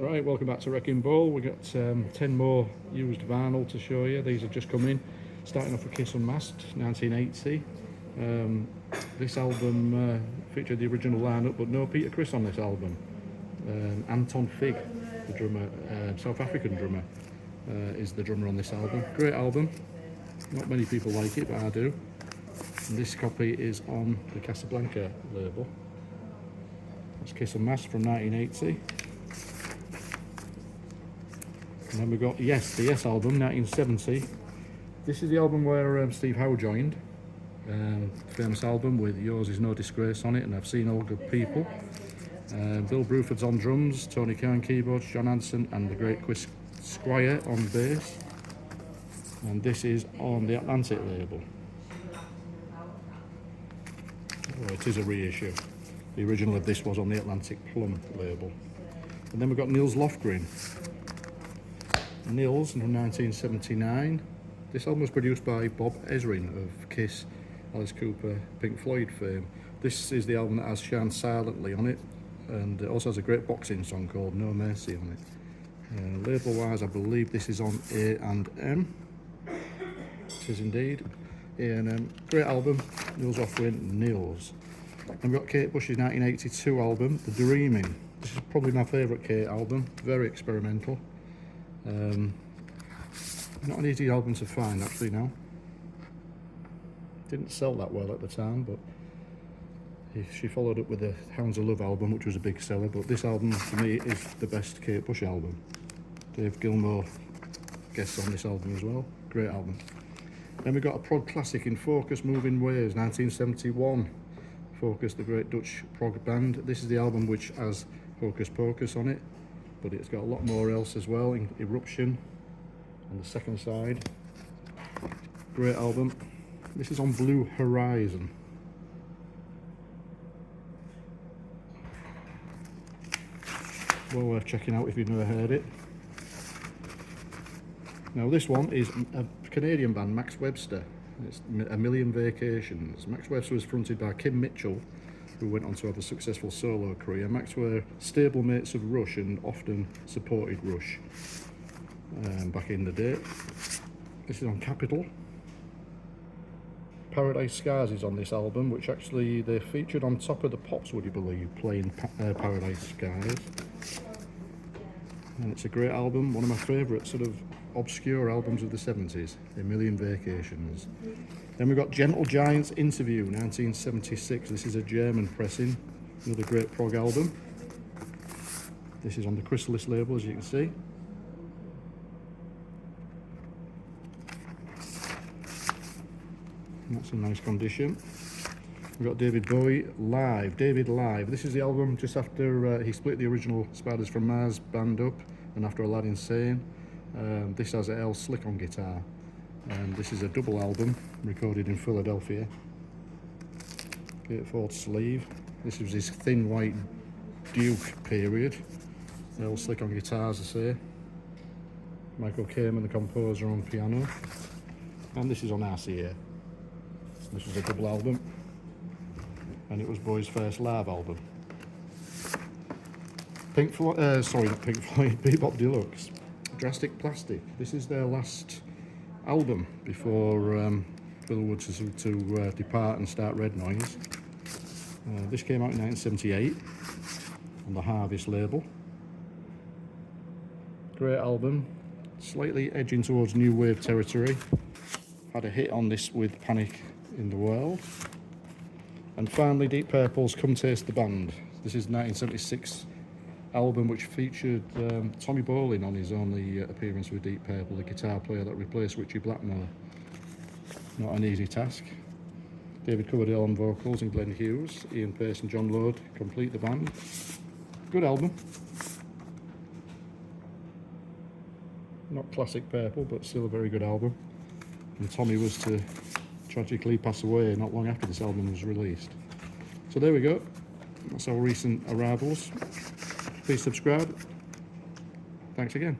Right, welcome back to Wrecking Ball. We've got 10 more used vinyl to show you. These have just come in. Starting off with Kiss Unmasked, 1980. This album featured the original lineup, but no Peter Criss on this album. Anton Fig, the drummer, South African drummer, is the drummer on this album. Great album. Not many people like it, but I do. And this copy is on the Casablanca label. That's Kiss Unmasked from 1980. And then we've got Yes, the Yes album, 1970. This is the album where Steve Howe joined. Famous album with Yours Is No Disgrace on it, and I've Seen All Good People. Bill Bruford's on drums, Tony Kern keyboards, John Hanson and the great Chris Squire on bass. And this is on the Atlantic label. Oh, it is a reissue. The original of this was on the Atlantic Plum label. And then we've got Nils Lofgren. Nils from 1979. This album was produced by Bob Ezrin of Kiss, Alice Cooper, Pink Floyd fame. This is the album that has Shine Silently on it, and it also has a great boxing song called No Mercy on it. Label wise, I believe this is on A&M. It is indeed A&M. Great album, Nils Lofgren, Nils. And we've got Kate Bush's 1982 album, The Dreaming. This is probably my favourite Kate album, very experimental. Not an easy album to find actually now. Didn't sell that well at the time, but she followed up with the Hounds of Love album, which was a big seller, but this album for me is the best Kate Bush album. Dave Gilmour guests on this album as well. Great album. Then we got a prog classic in Focus Moving Ways, 1971. Focus, the great Dutch prog band. This is the album which has Hocus Pocus on it, but it's got a lot more else as well. Eruption on the second side. Great album. This is on Blue Horizon. Well worth checking out if you've never heard it. Now this one is a Canadian band, Max Webster. It's A Million Vacations. Max Webster was fronted by Kim Mitchell, who went on to have a successful solo career. Max were stable mates of Rush and often supported Rush back in the day. This is on Capitol. Paradise Skies is on this album, which actually they featured on Top of the Pops, would you believe, playing Paradise Skies. And it's a great album, one of my favourite sort of obscure albums of the 70s, A Million Vacations. Then we've got Gentle Giant's Interview, 1976. This is a German pressing, another great prog album. This is on the Chrysalis label, as you can see. And that's in nice condition. We've got David Bowie Live. David Live. This is the album just after he split the original Spiders from Mars band up and after Aladdin Sane. This has Earl Slick on guitar. And this is a double album recorded in Philadelphia. Gatefold sleeve. This was his Thin White Duke period. Earl Slick on guitar, as I say. Michael Kamen, the composer, on piano. And this is on RCA. This was a double album. And it was Bowie's first live album. Pink Floyd, Bebop Deluxe. Drastic Plastic. This is their last album before Bill Woods to depart and start Red Noise. This came out in 1978 on the Harvest label. Great album, slightly edging towards new wave territory. Had a hit on this with Panic in the World. And finally, Deep Purple's Come Taste the Band. This is 1976 album which featured Tommy Bolin on his only appearance with Deep Purple, the guitar player that replaced Richie Blackmore. Not an easy task. David Coverdale on vocals and Glenn Hughes. Ian Pace and John Lord complete the band. Good album. Not classic Purple, but still a very good album. And Tommy was to tragically pass away not long after this album was released. So there we go. That's our recent arrivals. Please subscribe. Thanks again.